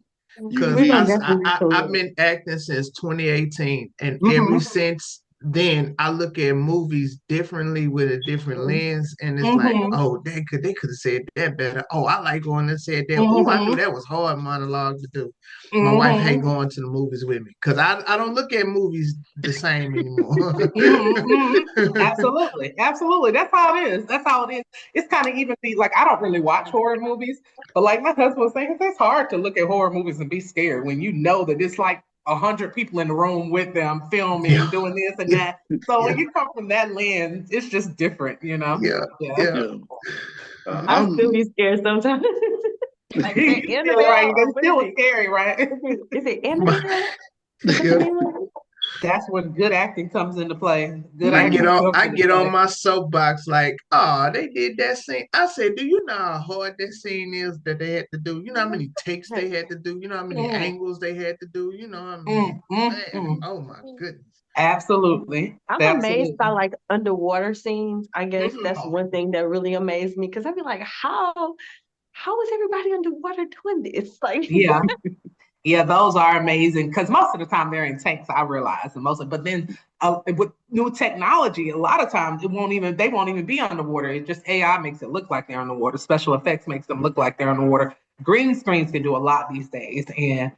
Because I've been acting since 2018, and ever since then, I look at movies differently with a different lens, and it's like, oh, they could have said that better. Oh, I like going and said that. Oh, I knew that was hard monologue to do. My wife hate going to the movies with me because I don't look at movies the same anymore. Absolutely. That's how it is. It's kind of even like, I don't really watch horror movies, but like my husband was saying, it's hard to look at horror movies and be scared when you know that it's like 100 people in the room with them filming, doing this and that. So when you come from that lens, it's just different, you know? Yeah. I still be scared sometimes. Like, it's still scary, right? Is it Annabelle? That's when good acting comes into play. Good I acting comes I into get play. on my soapbox like, oh, they did that scene. I said, do you know how hard that scene is that they had to do? You know how many takes they had to do? You know how many angles they had to do? You know, I mean, man, oh my goodness. Absolutely. I'm amazed by like underwater scenes. I guess that's one thing that really amazed me because I'd be like, how is everybody underwater doing this? Like, Yeah. Yeah, those are amazing because most of the time they're in tanks. I realize, and but then with new technology, a lot of times they won't even be underwater. It just AI makes it look like they're underwater. Special effects makes them look like they're underwater. Green screens can do a lot these days, and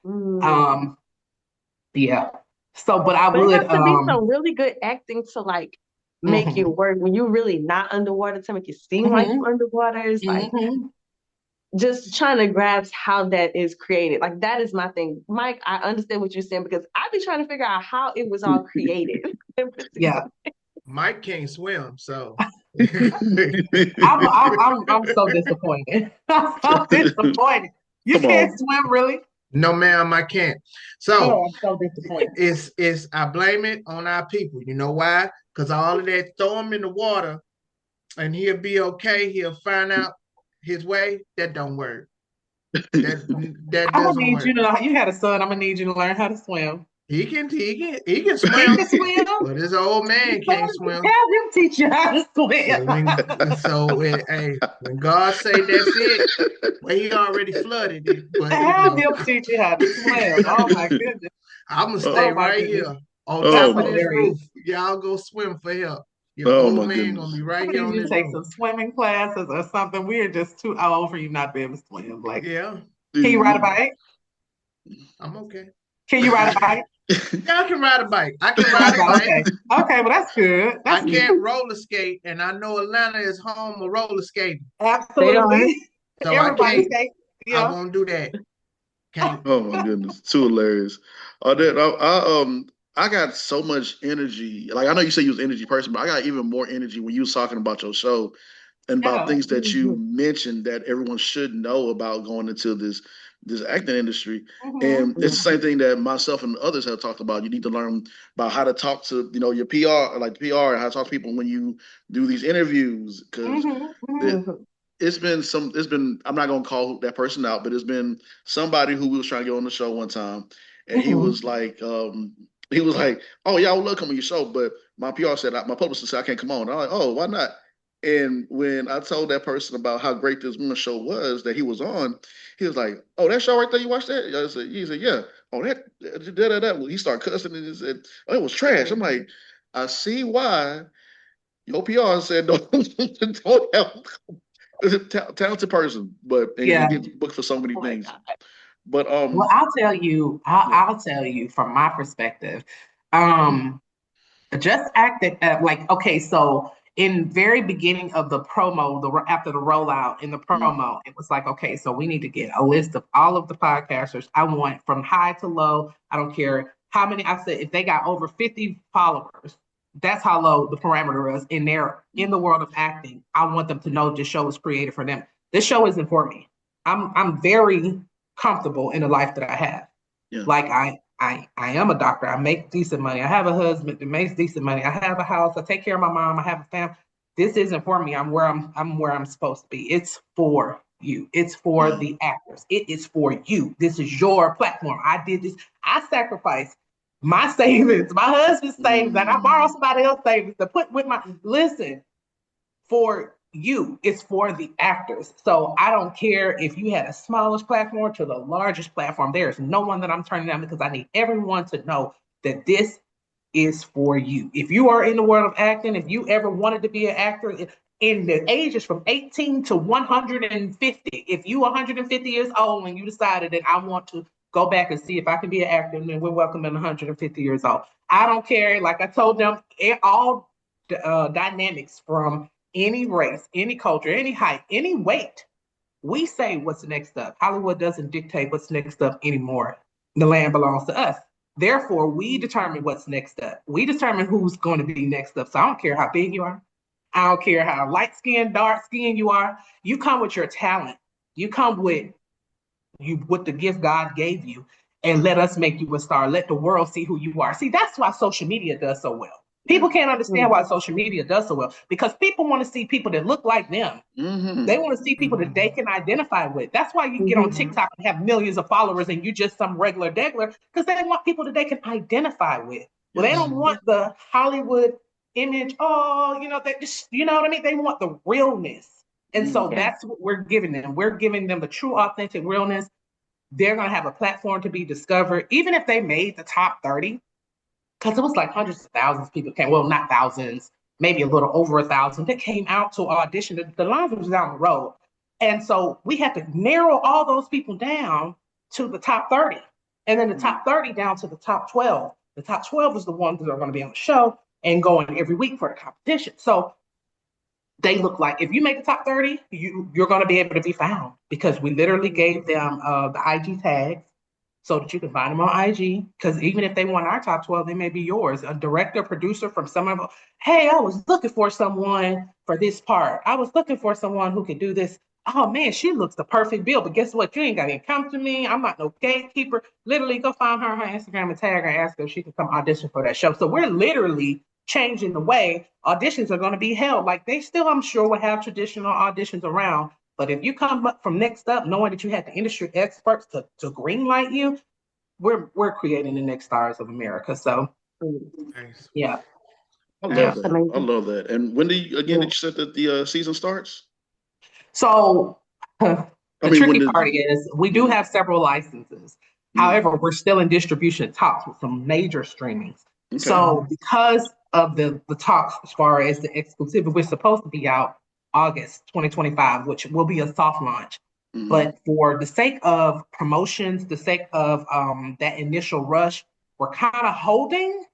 yeah. So, but I but it would has to be some really good acting to like make it work when you're really not underwater to make it seem like you're underwater. It's like just trying to grasp how that is created. Like that is my thing. Mike, I understand what you're saying because I've been trying to figure out how it was all created. Yeah. Mike can't swim, so I'm so disappointed. I'm so disappointed. You Come can't on. swim, really? no, ma'am, I can't. So Oh, I'm so disappointed. it's I blame it on our people. You know why? Because all of that, throw him in the water and he'll be okay. He'll find out his way. That don't work. That that I'm gonna doesn't need work. you to. You had a son. I'm gonna need you to learn how to swim. He can He swim, can swim. but his old man can't swim. Have him teach you how to So swim. when God say that's it, well, he already flooded it. But you Have know, him teach you how to swim. Oh my goodness. I'm gonna stay Oh my right goodness. here on Oh That's top of my this hilarious. roof. Y'all go swim for help. Your oh old my man gonna goodness. be right I here need on you to this take roof. some swimming classes or something. We are just too old for you not to be able to swim. Like, Yeah, can you ride a You- bike? I'm okay. Can you ride a bike? Yeah, I can ride a bike. I can ride Ride a a bike. bike. Okay. Okay, well that's good. I That's good. can't roller skate, and I know Atlanta is home of roller skating, They are. Absolutely. so I Everybody can't. skate. I Yeah. won't do that. Can't. Oh my goodness, too hilarious. I got so much energy. Like I know you say you was an energy person, but I got even more energy when you was talking about your show and about Yeah. things that you mentioned that everyone should know about going into this acting industry. And it's the same thing that myself and others have talked about. You need to learn about how to talk to, your PR, like PR, and how to talk to people when you do these interviews. Because it's been I'm not gonna call that person out, but it's been somebody who we was trying to get on the show one time, and he was like, oh yeah, I would love to come on your show, but my PR said my publicist said I can't come on. I'm like, oh, why not? And when I told that person about how great this woman show was that he was on, he was like, "Oh, that show right there, you watched that?" He said, "Yeah." Oh, that. Well, he started cussing and he said, "Oh, it was trash." I'm like, I see why your PR said don't help. It's a talented person, but and Yeah. gets booked for so many Oh my things. God. But Well, I'll tell you, yeah. I'll tell you from my perspective. Um, just acted like okay, so in very beginning of the promo, after the rollout in the Mm, promo, it was like, okay, so we need to get a list of all of the podcasters. I want from high to low. I don't care how many. I said if they got over 50 followers, that's how low the parameter is in the world of acting. I want them to know this show is created for them. This show isn't for me. I'm very comfortable in the life that I have. yeah. Like I am a doctor. I make decent money. I have a husband that makes decent money. I have a house. I take care of my mom. I have a family. This isn't for me. I'm where I'm supposed to be. It's for you. It's for Yeah. the actors. It is for you. This is your platform. I did this. I sacrificed my savings, my husband's savings, and I borrowed somebody else's savings to put with my listen for you. It's for the actors. So I don't care if you had a smallest platform to the largest platform. There's no one that I'm turning down because I need everyone to know that this is for you. If you are in the world of acting, if you ever wanted to be an actor, in the ages from 18 to 150, if you 150 years old and you decided that I want to go back and see if I can be an actor, then we're welcome at 150 years old. I don't care. Like I told them, all dynamics from any race, any culture, any height, any weight. We say what's next up. Hollywood doesn't dictate what's next up anymore. The land belongs to us. Therefore, we determine what's next up. We determine who's going to be next up. So I don't care how big you are. I don't care how light skinned, dark skinned you are. You come with your talent. You come with the gift God gave you. and let us make you a star. Let the world see who you are. See, that's why social media does so well. People can't understand why social media does so well, because people want to see people that look like them. They want to see people that they can identify with. That's why you get on TikTok and have millions of followers and you just some regular degler, because they want people that they can identify with. Well, they don't want the Hollywood image. Oh, they just, you know what I mean? They want the realness. And so that's what we're giving them. We're giving them the true, authentic realness. They're going to have a platform to be discovered, even if they made the top 30, because it was like hundreds of thousands of people came, well, not thousands, maybe a little over 1,000 that came out to audition. The lines was down the road. And so we had to narrow all those people down to the top 30. And then the top 30 down to the top 12. The top 12 is the ones that are going to be on the show and going every week for the competition. So they look like, if you make the top 30, you're going to be able to be found, because we literally gave them the IG tags so that you can find them on IG. Because even if they want our top 12, they may be yours. A director, producer from some of them, hey, I was looking for someone for this part. I was looking for someone who could do this. Oh man, she looks the perfect bill. But guess what? You ain't got to come to me. I'm not no gatekeeper. Literally go find her on her Instagram and tag her and ask her if she can come audition for that show. So we're literally changing the way auditions are going to be held. Like, they still, I'm sure, will have traditional auditions around. But if you come up from next up, knowing that you had the industry experts to greenlight you, we're creating the next stars of America. So, yeah. I love that. I love that. And when did you said that the season starts? So the tricky part is we do have several licenses. However, we're still in distribution talks with some major streamings. Okay. So because of the talks as far as the exclusivity, we're supposed to be out August 2025, which will be a soft launch. But for the sake of promotions, the sake of that initial rush, we're kind of holding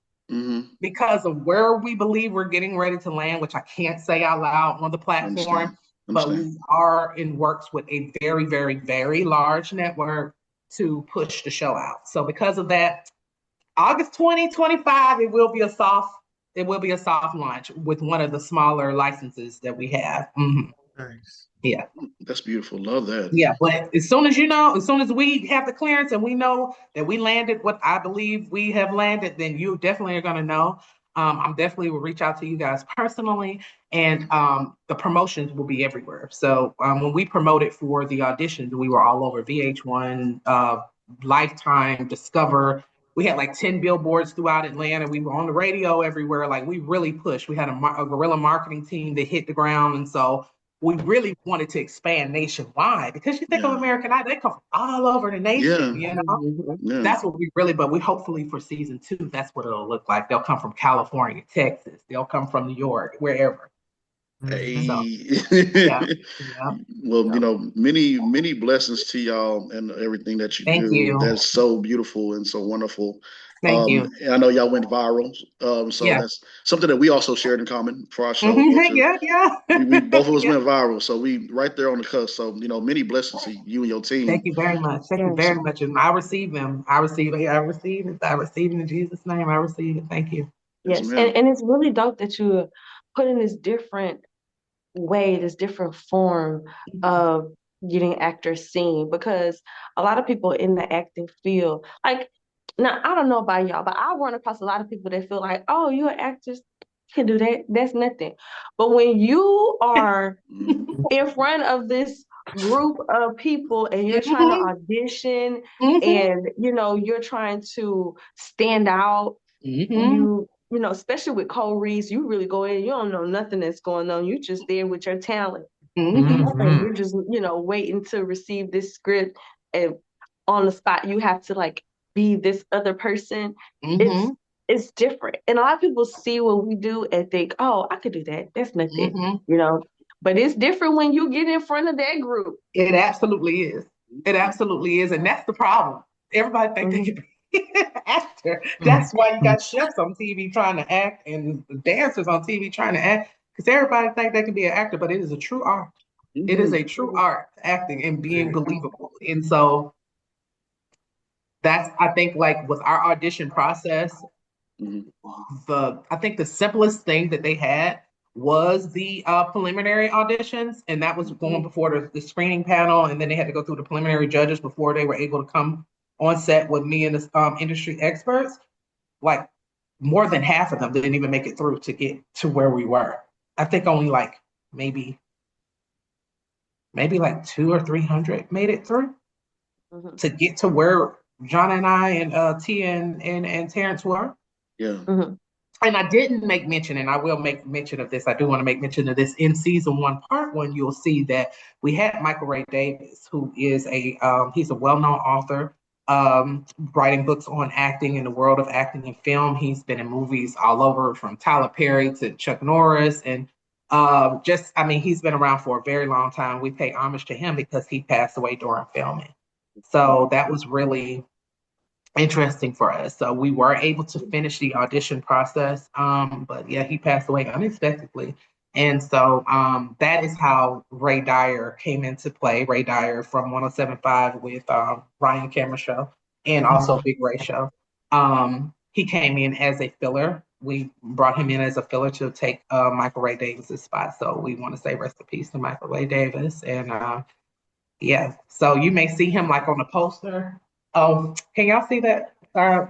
because of where we believe we're getting ready to land, which I can't say out loud on the platform. But we are in works with a very, very, very large network to push the show out. So because of that, August 2025, it will be a soft launch with one of the smaller licenses that we have. Nice. Yeah. That's beautiful. Love that. Yeah, but as soon as we have the clearance and we know that we landed what I believe we have landed, then you definitely are going to know. I'm definitely will reach out to you guys personally, and the promotions will be everywhere. So when we promoted for the auditions, we were all over VH1, Lifetime, Discover. We had like 10 billboards throughout Atlanta. We were on the radio everywhere. Like, we really pushed. We had a guerrilla marketing team that hit the ground. And so we really wanted to expand nationwide, because you think of American Idol, they come from all over the nation, you know? That's what but we hopefully for season 2, that's what it'll look like. They'll come from California, Texas, they'll come from New York, wherever. Hey. So, well, many blessings to y'all and everything that you Thank do. you. That's so beautiful and so wonderful. Thank you. And I know y'all went viral. So that's something that we also shared in common for our show. We both of us went viral. So we right there on the cusp. So, many blessings to you and your team. Thank you very much. Thank you very much. And I receive them. I receive it. I receive it in Jesus' name. I receive it. Thank you. Yes. And it's really dope that you put in this different way, this different form of getting actors seen, because a lot of people in the acting field, like, now I don't know about y'all, but I run across a lot of people that feel like, oh, you're an actor, you can do that, that's nothing. But when you are in front of this group of people and you're trying to audition and you're trying to stand out, you know, especially with Cole Reese, you really go in, you don't know nothing that's going on. You just there with your talent. And you're just, waiting to receive this script, and on the spot, you have to like be this other person. It's different. And a lot of people see what we do and think, oh, I could do that. That's nothing, But it's different when you get in front of that group. It absolutely is. It absolutely is. And that's the problem. Everybody think they can be an actor. That's why you got chefs on TV trying to act and dancers on TV trying to act, because everybody think they can be an actor, but it is a true art. It is a true art, acting and being believable. And so that's, I think, like with our audition process, I think the simplest thing that they had was the preliminary auditions, and that was going before the screening panel, and then they had to go through the preliminary judges before they were able to come on set with me and the industry experts, like more than half of them didn't even make it through to get to where we were. I think only like maybe like 200 or 300 made it through to get to where John and I and T and Terrence were. Yeah. And I didn't make mention, and I will make mention of this. I do want to make mention of this. In season 1, part 1, you'll see that we had Michael Ray Davis, who is he's a well-known author, writing books on acting in the world of acting and film. He's been in movies all over, from Tyler Perry to Chuck Norris, and he's been around for a very long time. We pay homage to him because he passed away during filming. So that was really interesting for us. So we were able to finish the audition process. But yeah, he passed away unexpectedly. And so that is how Ray Dyer came into play. Ray Dyer from 107.5 with Ryan Cameron Show and also Big Ray Show. He came in as a filler. We brought him in as a filler to take Michael Ray Davis's spot. So we want to say rest in peace to Michael Ray Davis. And yeah, so you may see him like on the poster. Oh, can y'all see that? Yeah,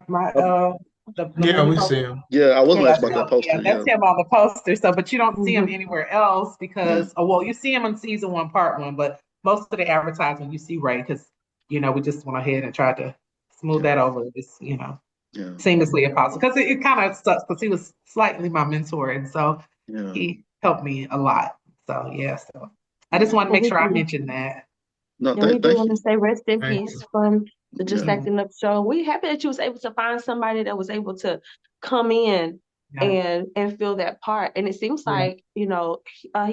we see him. Yeah, I was gonna ask about that poster. Yeah, that's him on the poster. So, but you don't see him anywhere else because, well, you see him in season 1, part 1, but most of the advertisement you see Ray because, we just went ahead and tried to smooth that over as, seamlessly as possible. Because it kind of sucks because he was slightly my mentor. And so he helped me a lot. So, yeah. So I just want to make sure I mentioned that. No, and we do want you. to say rest in peace from the Just Acting Up show. We happy that you was able to find somebody that was able to come in and fill that part. And it seems like, he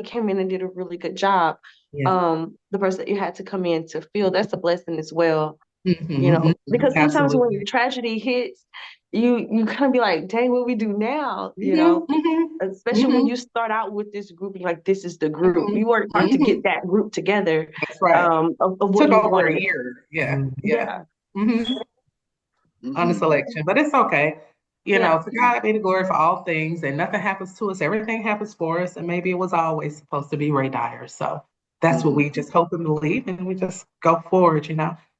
came in and did a really good job. The person that you had to come in to fill, that's a blessing as well. Because sometimes when tragedy hits, you kind of be like, dang, what we do now? Especially when you start out with this group, you're like, this is the group. You work hard to get that group together. That's right. Of what took over wanted. a year. Yeah. On the selection, but it's okay. To God be the glory for all things, and nothing happens to us. Everything happens for us, and maybe it was always supposed to be Ray Dyer. So that's what we just hope and believe, and we just go forward.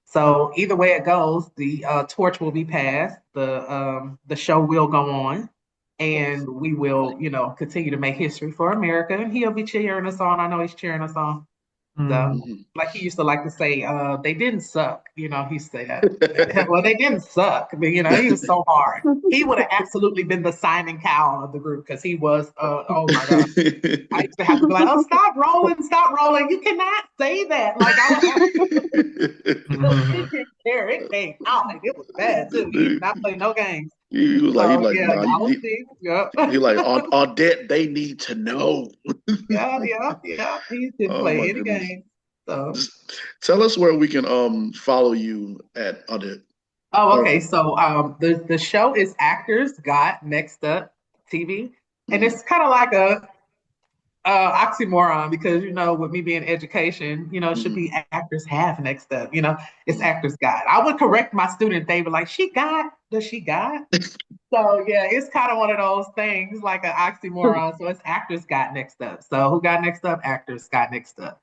So either way it goes, the torch will be passed. The show will go on. And we will, continue to make history for America. And he'll be cheering us on. I know he's cheering us on. So, like he used to like to say, they didn't suck. He said, well, they didn't suck. But, he was so hard. He would have absolutely been the Simon Cowell of the group because he was, oh my God. I used to have to be like, oh, stop rolling. You cannot say that. Like, it came out. Like, it was bad, too. He did not play no games. He was like, he like, Audette, they need to know. Yeah. He didn't play any games. So tell us where we can follow you at Audette. Oh, okay. So the show is Actors Got Next Up TV, and it's kind of like a oxymoron because with me being education, it should be Actors Have Next Up. It's Actors Got. I would correct my student. They were like, does she got? So yeah, it's kind of one of those things like an oxymoron. So it's Actors Got Next Up. So who got next up? Actors Got Next Up.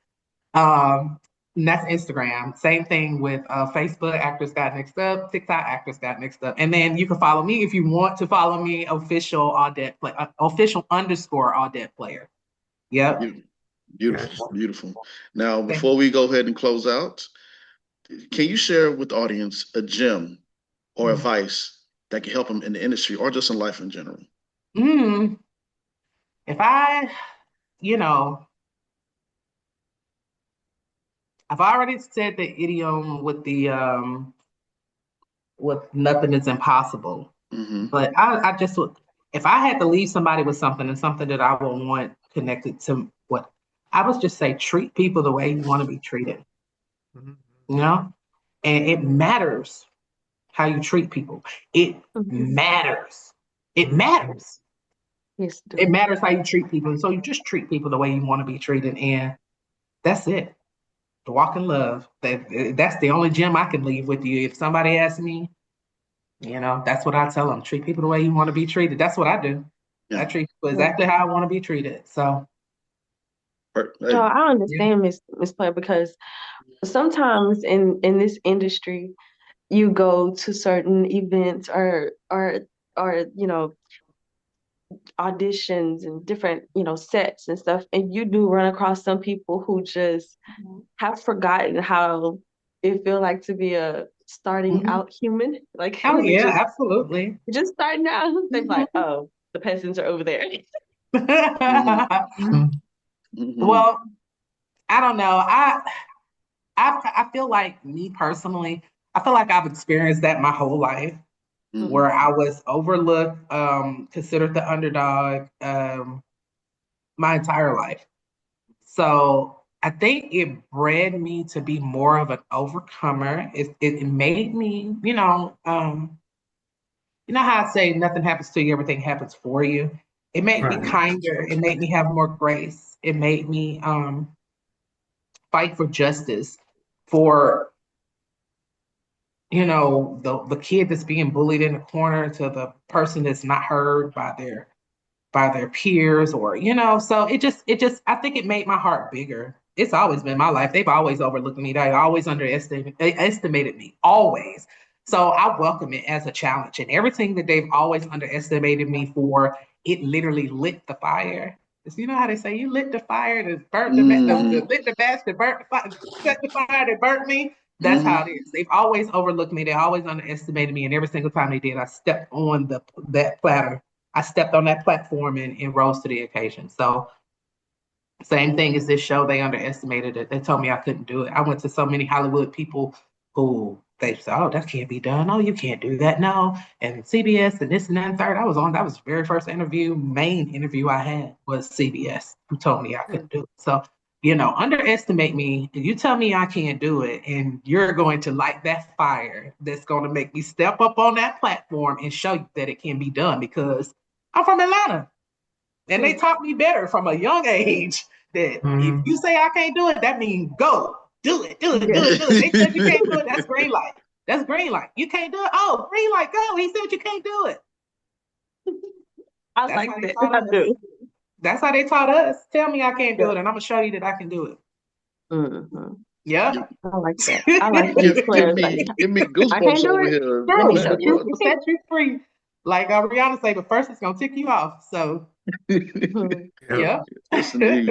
And that's Instagram. Same thing with Facebook, Actors Got Next Up. TikTok, Actors Got Next Up. And then you can follow me if you want to follow me, official _Audette Player. Yep. Beautiful. Now, before we go ahead and close out, can you share with the audience a gem or advice that can help them in the industry or just in life in general? If I've already said the idiom with with nothing is impossible. But I just would, if I had to leave somebody with something and something that I would want connected to what I would just say, treat people the way you want to be treated. And it matters how you treat people. It matters. It matters. Yes, it matters how you treat people. And so you just treat people the way you want to be treated. And that's it. To walk in love. That's the only gem I can leave with you. If somebody asks me, that's what I tell them. Treat people the way you want to be treated. That's what I do. Yeah. I treat people exactly how I want to be treated. So I understand, Miss Player, because sometimes in this industry, you go to certain events or auditions and different, sets and stuff, and you do run across some people who just have forgotten how it feel like to be a starting out human. Like Oh they yeah, absolutely. just starting out. They're like, oh, the peasants are over there. Well, I don't know. I feel like, me personally, I feel like I've experienced that my whole life, where I was overlooked, considered the underdog, my entire life. So I think it bred me to be more of an overcomer. It made me, how I say nothing happens to you, everything happens for you. It made me kinder. It made me have more grace. It made me fight for justice for, the kid that's being bullied in the corner, to the person that's not heard by their peers, or so it just I think it made my heart bigger. It's always been my life. They've always overlooked me. They always underestimated me, always. So I welcome it as a challenge, and everything that they've always underestimated me for, it literally lit the fire. 'Cause you know how they say, you lit the fire that burnt lit the match that burnt the fire, set the fire that burnt me. That's how it is. They've always overlooked me. They always underestimated me, and every single time they did, I stepped on that platter. I stepped on that platform and rose to the occasion. So same thing as this show, they underestimated it. They told me I couldn't do it. I went to so many Hollywood people who they said, oh, that can't be done. Oh, you can't do that. No. And CBS and this and that and third. That was the very first main interview I had was CBS, who told me I couldn't do it. So, underestimate me. You tell me I can't do it, and you're going to light that fire that's going to make me step up on that platform and show you that it can be done, because I'm from Atlanta. And they taught me better from a young age that if you say I can't do it, that means go. Do it. They said you can't do it. That's green light. That's green light. You can't do it. Oh, green light, go. He said you can't do it. I like that. I do. That's how they taught us. Tell me I can't do it, and I'm going to show you that I can do it. Yeah. I like that. I like that. Give me goosebumps over here. Girl, set you free. Like Rihanna say, but first it's going to tick you off. So, yeah. Yes, indeed,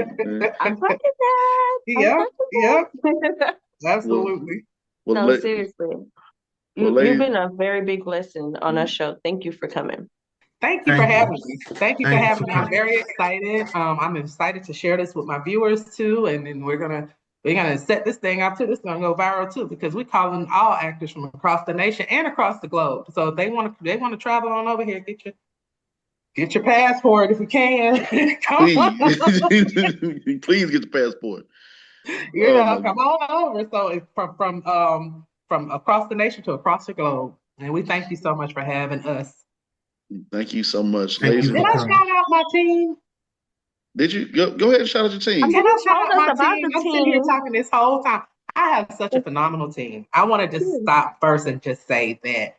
I'm like that. Yeah. Absolutely. Well, no, seriously. You've been a very big blessing on our show. Thank you for coming. Thank you for having me. Thank you for having me. I'm very excited. I'm excited to share this with my viewers too, and then we're gonna set this thing up too. This is gonna go viral too, because we're calling all actors from across the nation and across the globe. So if they want to travel on over here, get your passport if you can. Please get the passport. Come on over. So it's from across the nation to across the globe, and we thank you so much for having us. Thank you so much, ladies. Did I shout out my team? Did you go ahead and shout out your team? Can I shout out my team? I'm sitting here talking this whole time. I have such a phenomenal team. I want to just stop first and just say that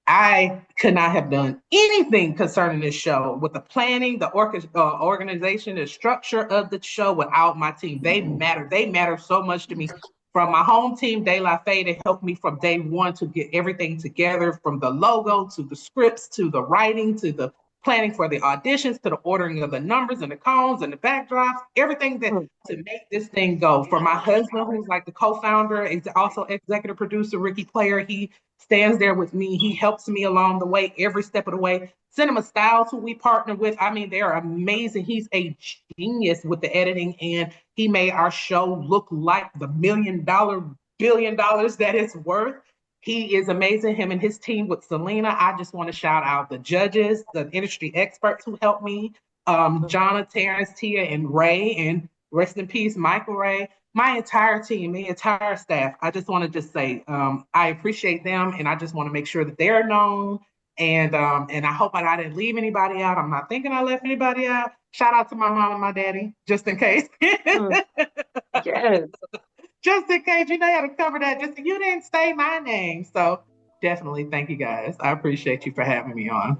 I could not have done anything concerning this show with the planning, the organization, the structure of the show without my team. They matter. They matter so much to me. From my home team, De La Fay, they helped me from day one to get everything together, from the logo to the scripts to the writing to the planning for the auditions to the ordering of the numbers and the cones and the backdrops, everything that to make this thing go. For my husband, who's like the co-founder, also executive producer, Audette Player, he stands there with me. He helps me along the way, every step of the way. Cinema Styles, who we partner with, I mean, they're amazing. He's a genius with the editing, and he made our show look like the $1 billion that it's worth. He is amazing, him and his team with Selena. I just want to shout out the judges, the industry experts who helped me, Jonna, Terrence, Tia, and Ray, and rest in peace, Michael Ray. My entire team, the entire staff. I just want to just say I appreciate them, and I just want to make sure that they're known. And I hope I didn't leave anybody out. I'm not thinking I left anybody out. Shout out to my mom and my daddy, just in case. Yes. Just in case, you had to cover that. Just you didn't say my name. So definitely thank you guys. I appreciate you for having me on.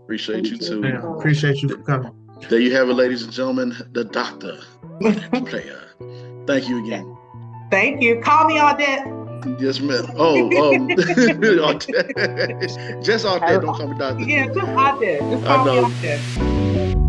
Appreciate you too. Yeah, appreciate you for coming. There you have it, ladies and gentlemen, the Doctor Player. Thank you again. Thank you. Call me Audette. Yes, ma'am. Oh, just out there. Don't call me doctor. Yeah, just out there. Just I call me know. out there.